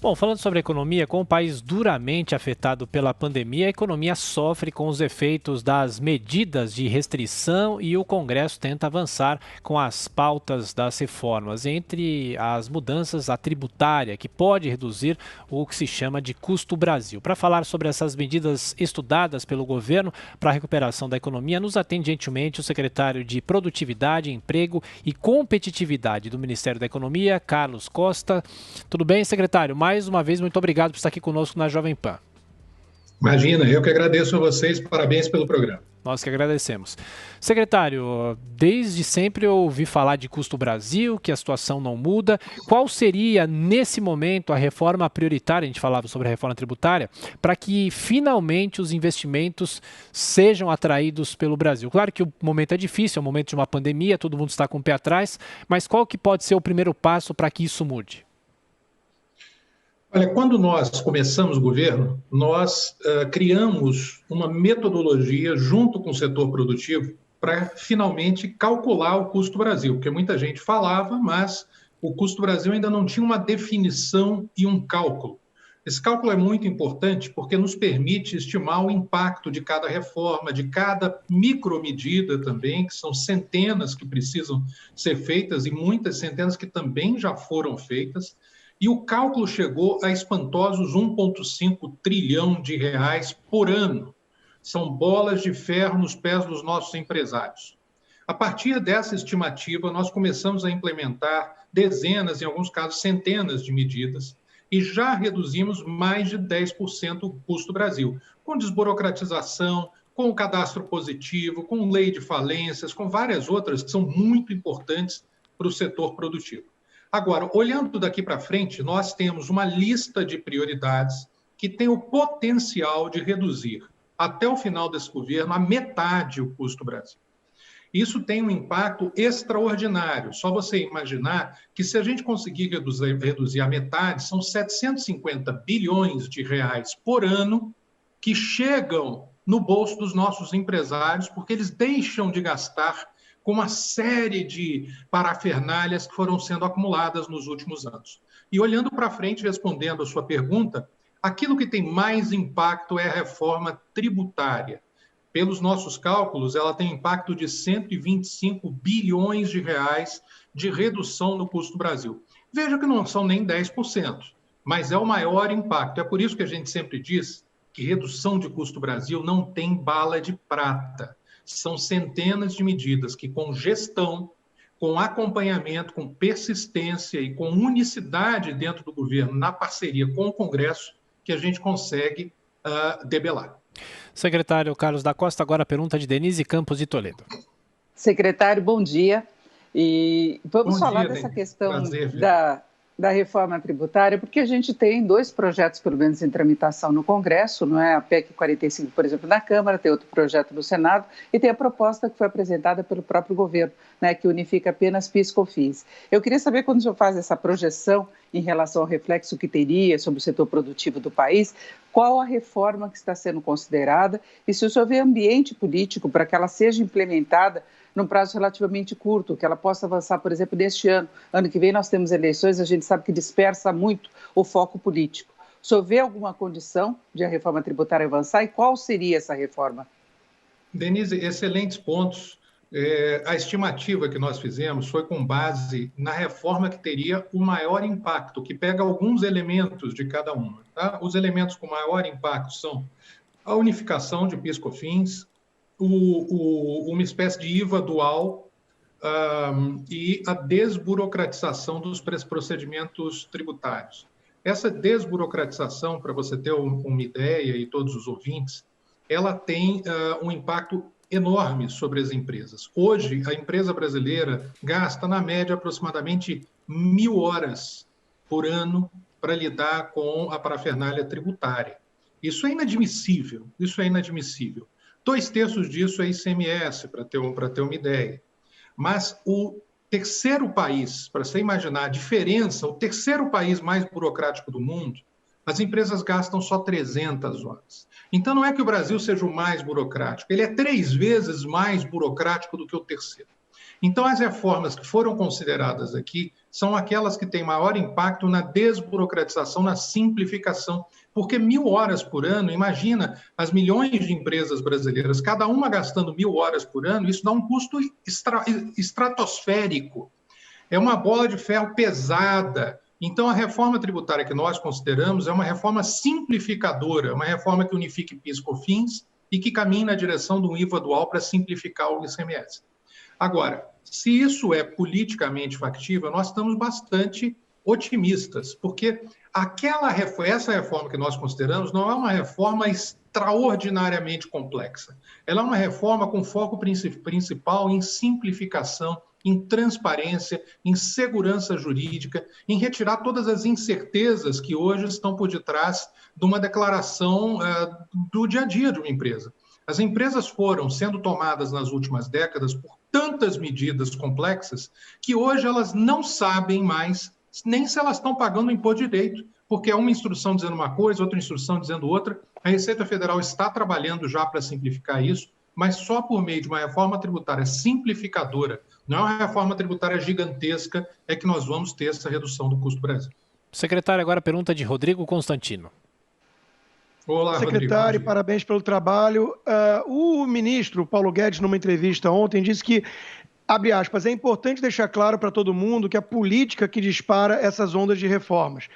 Bom, falando sobre a economia, com o país duramente afetado pela pandemia, a economia sofre com os efeitos das medidas de restrição e o Congresso tenta avançar com as pautas das reformas, entre as mudanças à tributária, que pode reduzir o que se chama de custo Brasil. Para falar sobre essas medidas estudadas pelo governo para a recuperação da economia, nos atende gentilmente o secretário de Produtividade, Emprego e Competitividade do Ministério da Economia, Carlos Costa. Tudo bem, secretário? Mais uma vez, muito obrigado por estar aqui conosco na Jovem Pan. Imagina, eu que agradeço a vocês, parabéns pelo programa. Nós que agradecemos. Secretário, desde sempre eu ouvi falar de custo Brasil, que a situação não muda. Qual seria, nesse momento, a reforma prioritária, a gente falava sobre a reforma tributária, para que finalmente os investimentos sejam atraídos pelo Brasil? Claro que o momento é difícil, é um momento de uma pandemia, todo mundo está com o pé atrás, mas qual que pode ser o primeiro passo para que isso mude? Olha, quando nós começamos o governo, nós criamos uma metodologia junto com o setor produtivo para finalmente calcular o custo Brasil, porque muita gente falava, mas o custo Brasil ainda não tinha uma definição e um cálculo. Esse cálculo é muito importante porque nos permite estimar o impacto de cada reforma, de cada micromedida também, que são centenas que precisam ser feitas e muitas centenas que também já foram feitas. E o cálculo chegou a espantosos 1,5 trilhão de reais por ano. São bolas de ferro nos pés dos nossos empresários. A partir dessa estimativa, nós começamos a implementar dezenas, em alguns casos centenas de medidas, e já reduzimos mais de 10% o custo Brasil, com desburocratização, com o cadastro positivo, com lei de falências, com várias outras que são muito importantes para o setor produtivo. Agora, olhando daqui para frente, nós temos uma lista de prioridades que tem o potencial de reduzir, até o final desse governo, a metade o custo Brasil. Isso tem um impacto extraordinário. Só você imaginar que se a gente conseguir reduzir a metade, são 750 bilhões de reais por ano que chegam no bolso dos nossos empresários, porque eles deixam de gastar com uma série de parafernálias que foram sendo acumuladas nos últimos anos. E olhando para frente, respondendo a sua pergunta, aquilo que tem mais impacto é a reforma tributária. Pelos nossos cálculos, ela tem impacto de 125 bilhões de reais de redução no custo Brasil. Veja que não são nem 10%, mas é o maior impacto. É por isso que a gente sempre diz que redução de custo Brasil não tem bala de prata. São centenas de medidas que, com gestão, com acompanhamento, com persistência e com unicidade dentro do governo, na parceria com o Congresso, que a gente consegue debelar. Secretário Carlos da Costa, agora a pergunta de Denise Campos de Toledo. Secretário, bom dia. E vamos falar dessa questão da reforma tributária, porque a gente tem dois projetos, pelo menos, em tramitação no Congresso, não é? A PEC 45, por exemplo, na Câmara, tem outro projeto no Senado, e tem a proposta que foi apresentada pelo próprio governo, né, que unifica apenas PIS e COFINS. Eu queria saber, quando o senhor faz essa projeção em relação ao reflexo que teria sobre o setor produtivo do país, qual a reforma que está sendo considerada e se o senhor vê ambiente político para que ela seja implementada num prazo relativamente curto, que ela possa avançar, por exemplo, neste ano. Ano que vem nós temos eleições, a gente sabe que dispersa muito o foco político. O senhor vê alguma condição de a reforma tributária avançar e qual seria essa reforma? Denise, excelentes pontos. A estimativa que nós fizemos foi com base na reforma que teria o maior impacto, que pega alguns elementos de cada uma. Tá? Os elementos com maior impacto são a unificação de PIS e COFINS, uma espécie de IVA dual e a desburocratização dos procedimentos tributários. Essa desburocratização, para você ter uma ideia e todos os ouvintes, ela tem um impacto enorme sobre as empresas. Hoje, a empresa brasileira gasta, na média, aproximadamente 1.000 horas por ano para lidar com a parafernália tributária. Isso é inadmissível, isso é inadmissível. 2/3 disso é ICMS, para ter uma ideia. Mas o terceiro país, para você imaginar a diferença, o terceiro país mais burocrático do mundo, as empresas gastam só 300 horas. Então, não é que o Brasil seja o mais burocrático, ele é 3 vezes mais burocrático do que o terceiro. Então, as reformas que foram consideradas aqui são aquelas que têm maior impacto na desburocratização, na simplificação, porque 1.000 horas por ano, imagina as milhões de empresas brasileiras, cada uma gastando 1.000 horas por ano, isso dá um custo estratosférico. É uma bola de ferro pesada. Então, a reforma tributária que nós consideramos é uma reforma simplificadora, uma reforma que unifique PIS e COFINS e que caminhe na direção do IVA dual para simplificar o ICMS. Agora, se isso é politicamente factível, nós estamos bastante otimistas, porque essa reforma que nós consideramos não é uma reforma extraordinariamente complexa. Ela é uma reforma com foco principal em simplificação, em transparência, em segurança jurídica, em retirar todas as incertezas que hoje estão por detrás de uma declaração do dia a dia de uma empresa. As empresas foram sendo tomadas nas últimas décadas por tantas medidas complexas que hoje elas não sabem mais nem se elas estão pagando o imposto de direito, porque é uma instrução dizendo uma coisa, outra instrução dizendo outra. A Receita Federal está trabalhando já para simplificar isso, mas só por meio de uma reforma tributária simplificadora, não é uma reforma tributária gigantesca, é que nós vamos ter essa redução do custo do Brasil. Secretário, agora a pergunta de Rodrigo Constantino. Olá, secretário, Rodrigo. Parabéns pelo trabalho. O ministro Paulo Guedes, numa entrevista ontem, disse que, abre aspas, é importante deixar claro para todo mundo que a política que dispara essas ondas de reformas.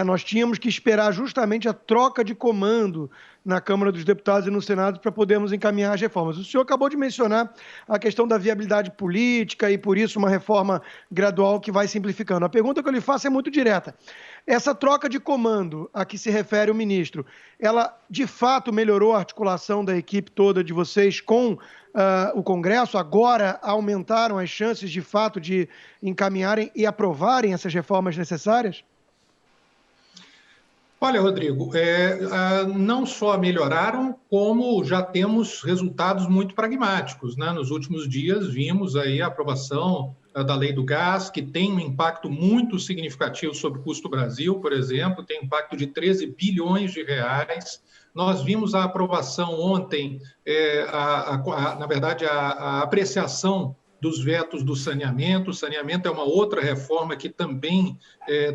Nós tínhamos que esperar justamente a troca de comando na Câmara dos Deputados e no Senado para podermos encaminhar as reformas. O senhor acabou de mencionar a questão da viabilidade política e, por isso, uma reforma gradual que vai simplificando. A pergunta que eu lhe faço é muito direta. Essa troca de comando a que se refere o ministro, ela de fato melhorou a articulação da equipe toda de vocês com o Congresso? Agora aumentaram as chances de fato de encaminharem e aprovarem essas reformas necessárias? Olha, Rodrigo, não só melhoraram, como já temos resultados muito pragmáticos, né? Nos últimos dias vimos aí a aprovação da Lei do Gás, que tem um impacto muito significativo sobre o custo do Brasil, por exemplo, tem impacto de 13 bilhões de reais. Nós vimos a aprovação ontem, na verdade, a apreciação dos vetos do saneamento. O saneamento é uma outra reforma que também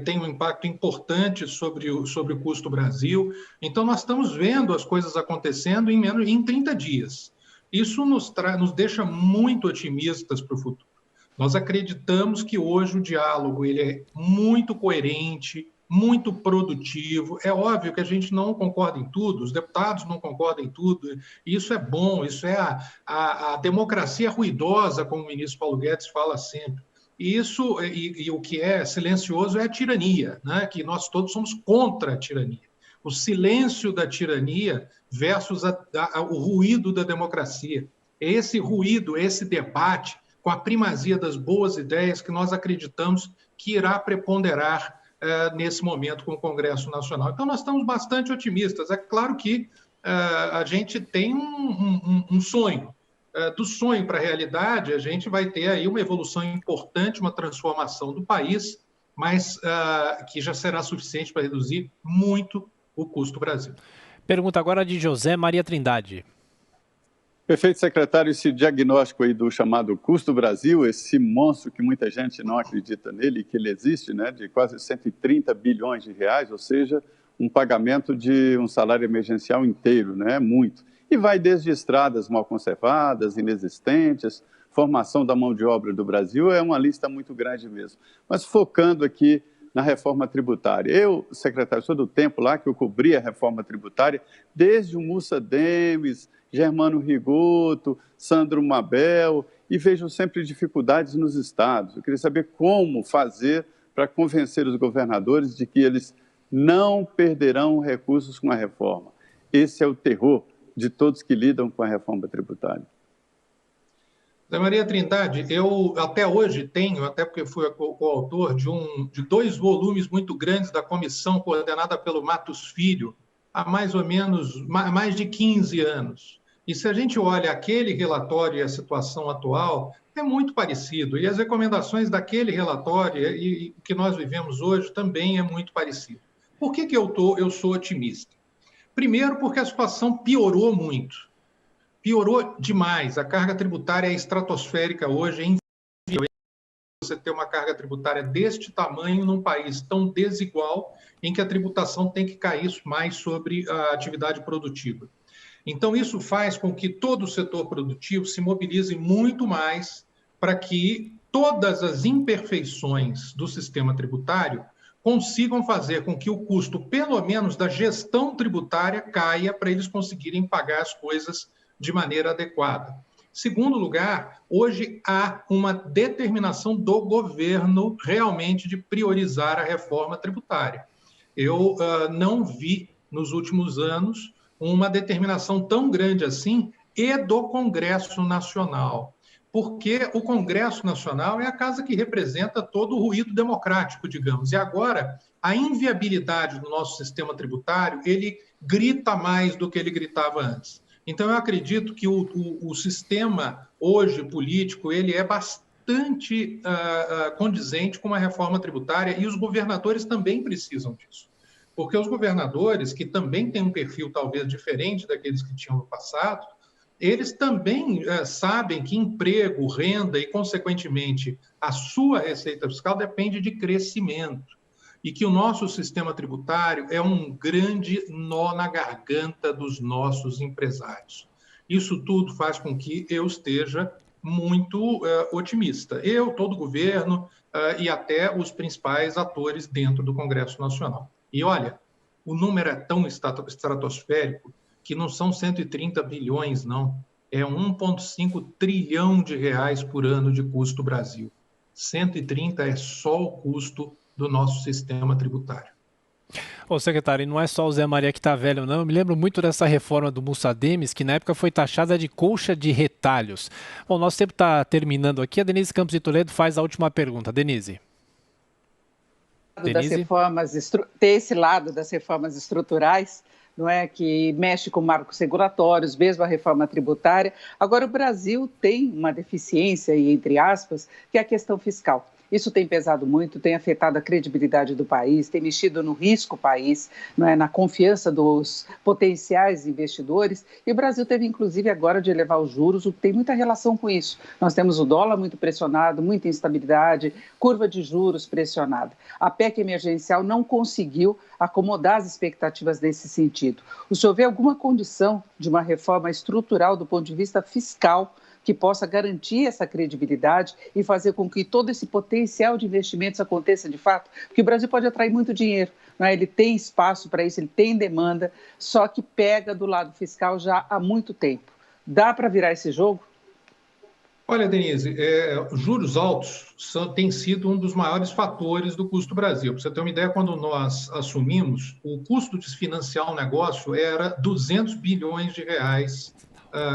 tem um impacto importante sobre o custo do Brasil. Então, nós estamos vendo as coisas acontecendo em 30 dias. Isso nos deixa muito otimistas para o futuro. Nós acreditamos que hoje o diálogo ele é muito coerente, muito produtivo. É óbvio que a gente não concorda em tudo, os deputados não concordam em tudo, e isso é bom, isso é a democracia ruidosa, como o ministro Paulo Guedes fala sempre. E o que é silencioso é a tirania, né? Que nós todos somos contra a tirania. O silêncio da tirania versus o ruído da democracia. É esse ruído, esse debate com a primazia das boas ideias que nós acreditamos que irá preponderar nesse momento com o Congresso Nacional. Então, nós estamos bastante otimistas. É claro que a gente tem um sonho. Do sonho para a realidade, a gente vai ter aí uma evolução importante, uma transformação do país, mas que já será suficiente para reduzir muito o custo do Brasil. Pergunta agora de José Maria Trindade. Perfeito, secretário. Esse diagnóstico aí do chamado custo Brasil, esse monstro que muita gente não acredita nele, que ele existe, né, de quase 130 bilhões de reais, ou seja, um pagamento de um salário emergencial inteiro, né, muito. E vai desde estradas mal conservadas, inexistentes, formação da mão de obra do Brasil, é uma lista muito grande mesmo. Mas focando aqui na reforma tributária. Eu, secretário, sou do tempo lá que eu cobri a reforma tributária, desde o Mussa Demes, Germano Rigoto, Sandro Mabel, e vejo sempre dificuldades nos estados. Eu queria saber como fazer para convencer os governadores de que eles não perderão recursos com a reforma. Esse é o terror de todos que lidam com a reforma tributária. Zé Maria Trindade, eu até hoje tenho, até porque fui coautor de 2 volumes muito grandes da comissão coordenada pelo Matos Filho, há mais ou menos mais de 15 anos. E se a gente olha aquele relatório e a situação atual, é muito parecido. E as recomendações daquele relatório e que nós vivemos hoje também é muito parecido. Por que eu sou otimista? Primeiro, porque a situação piorou muito. Piorou demais. A carga tributária é estratosférica hoje, é você ter uma carga tributária deste tamanho num país tão desigual, em que a tributação tem que cair mais sobre a atividade produtiva. Então, isso faz com que todo o setor produtivo se mobilize muito mais para que todas as imperfeições do sistema tributário consigam fazer com que o custo, pelo menos da gestão tributária, caia para eles conseguirem pagar as coisas de maneira adequada. Segundo lugar, hoje há uma determinação do governo realmente de priorizar a reforma tributária. Eu não vi nos últimos anos uma determinação tão grande assim e do Congresso Nacional, porque o Congresso Nacional é a casa que representa todo o ruído democrático, digamos, e agora a inviabilidade do nosso sistema tributário, ele grita mais do que ele gritava antes. Então, eu acredito que o sistema hoje político, ele é bastante condizente com uma reforma tributária e os governadores também precisam disso. Porque os governadores, que também têm um perfil talvez diferente daqueles que tinham no passado, eles também sabem que emprego, renda e, consequentemente, a sua receita fiscal depende de crescimento. E que o nosso sistema tributário é um grande nó na garganta dos nossos empresários. Isso tudo faz com que eu esteja muito otimista. Eu, todo o governo e até os principais atores dentro do Congresso Nacional. E olha, o número é tão estratosférico que não são 130 bilhões, não. É 1,5 trilhão de reais por ano de custo Brasil. 130 é só o custo do nosso sistema tributário. Ô, secretário, e não é só o Zé Maria que está velho, não. Eu me lembro muito dessa reforma do Mussa Demis, que na época foi taxada de colcha de retalhos. Bom, nosso tempo está terminando aqui. A Denise Campos de Toledo faz a última pergunta. Denise. Das reformas, ter esse lado das reformas estruturais, não é, que mexe com marcos regulatórios, mesmo a reforma tributária. Agora, o Brasil tem uma deficiência, entre aspas, que é a questão fiscal. Isso tem pesado muito, tem afetado a credibilidade do país, tem mexido no risco do país, não é, na confiança dos potenciais investidores. E o Brasil teve, inclusive, agora de elevar os juros, o que tem muita relação com isso. Nós temos o dólar muito pressionado, muita instabilidade, curva de juros pressionada. A PEC emergencial não conseguiu acomodar as expectativas nesse sentido. O senhor vê alguma condição de uma reforma estrutural do ponto de vista fiscal que possa garantir essa credibilidade e fazer com que todo esse potencial de investimentos aconteça de fato? Porque o Brasil pode atrair muito dinheiro, não é? Ele tem espaço para isso, ele tem demanda, só que pega do lado fiscal já há muito tempo. Dá para virar esse jogo? Olha, Denise, juros altos têm sido um dos maiores fatores do custo Brasil. Para você ter uma ideia, quando nós assumimos, o custo de financiar um negócio era 200 bilhões de reais,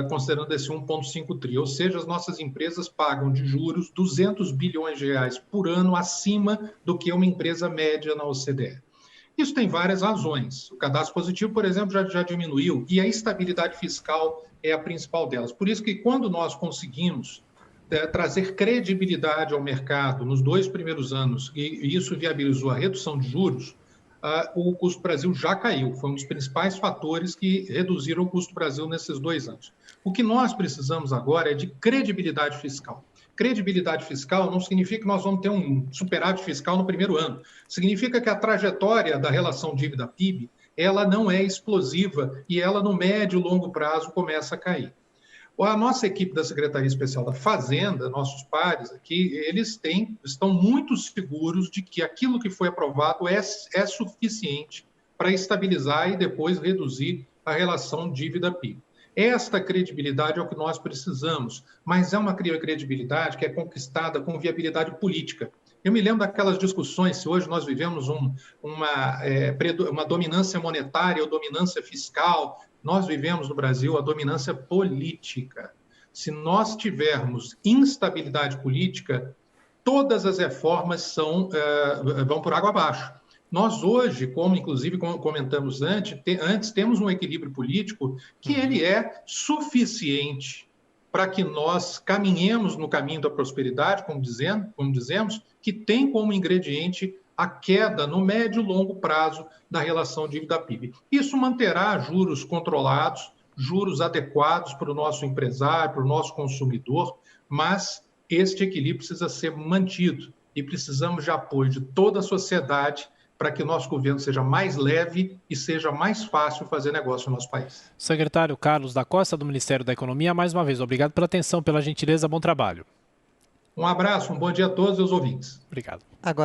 considerando esse 1,5 tri. Ou seja, as nossas empresas pagam de juros 200 bilhões de reais por ano acima do que uma empresa média na OCDE. Isso tem várias razões. O cadastro positivo, por exemplo, já diminuiu e a estabilidade fiscal é a principal delas. Por isso que quando nós conseguimos trazer credibilidade ao mercado nos 2 primeiros anos e isso viabilizou a redução de juros, o custo Brasil já caiu. Foi um dos principais fatores que reduziram o custo Brasil nesses 2 anos. O que nós precisamos agora é de credibilidade fiscal. Credibilidade fiscal não significa que nós vamos ter um superávit fiscal no primeiro ano. Significa que a trajetória da relação dívida-PIB, ela não é explosiva e ela, no médio e longo prazo, começa a cair. A nossa equipe da Secretaria Especial da Fazenda, nossos pares aqui, eles estão muito seguros de que aquilo que foi aprovado é suficiente para estabilizar e depois reduzir a relação dívida-PIB. Esta credibilidade é o que nós precisamos, mas é uma credibilidade que é conquistada com viabilidade política. Eu me lembro daquelas discussões, se hoje nós vivemos uma dominância monetária ou dominância fiscal, nós vivemos no Brasil a dominância política. Se nós tivermos instabilidade política, todas as reformas vão por água abaixo. Nós hoje, como inclusive comentamos antes, temos um equilíbrio político que ele é suficiente para que nós caminhemos no caminho da prosperidade, como dizemos, que tem como ingrediente a queda no médio e longo prazo da relação dívida-PIB. Isso manterá juros controlados, juros adequados para o nosso empresário, para o nosso consumidor, mas este equilíbrio precisa ser mantido e precisamos de apoio de toda a sociedade para que o nosso governo seja mais leve e seja mais fácil fazer negócio no nosso país. Secretário Carlos da Costa, do Ministério da Economia, mais uma vez, obrigado pela atenção, pela gentileza, bom trabalho. Um abraço, um bom dia a todos os ouvintes. Obrigado. Agora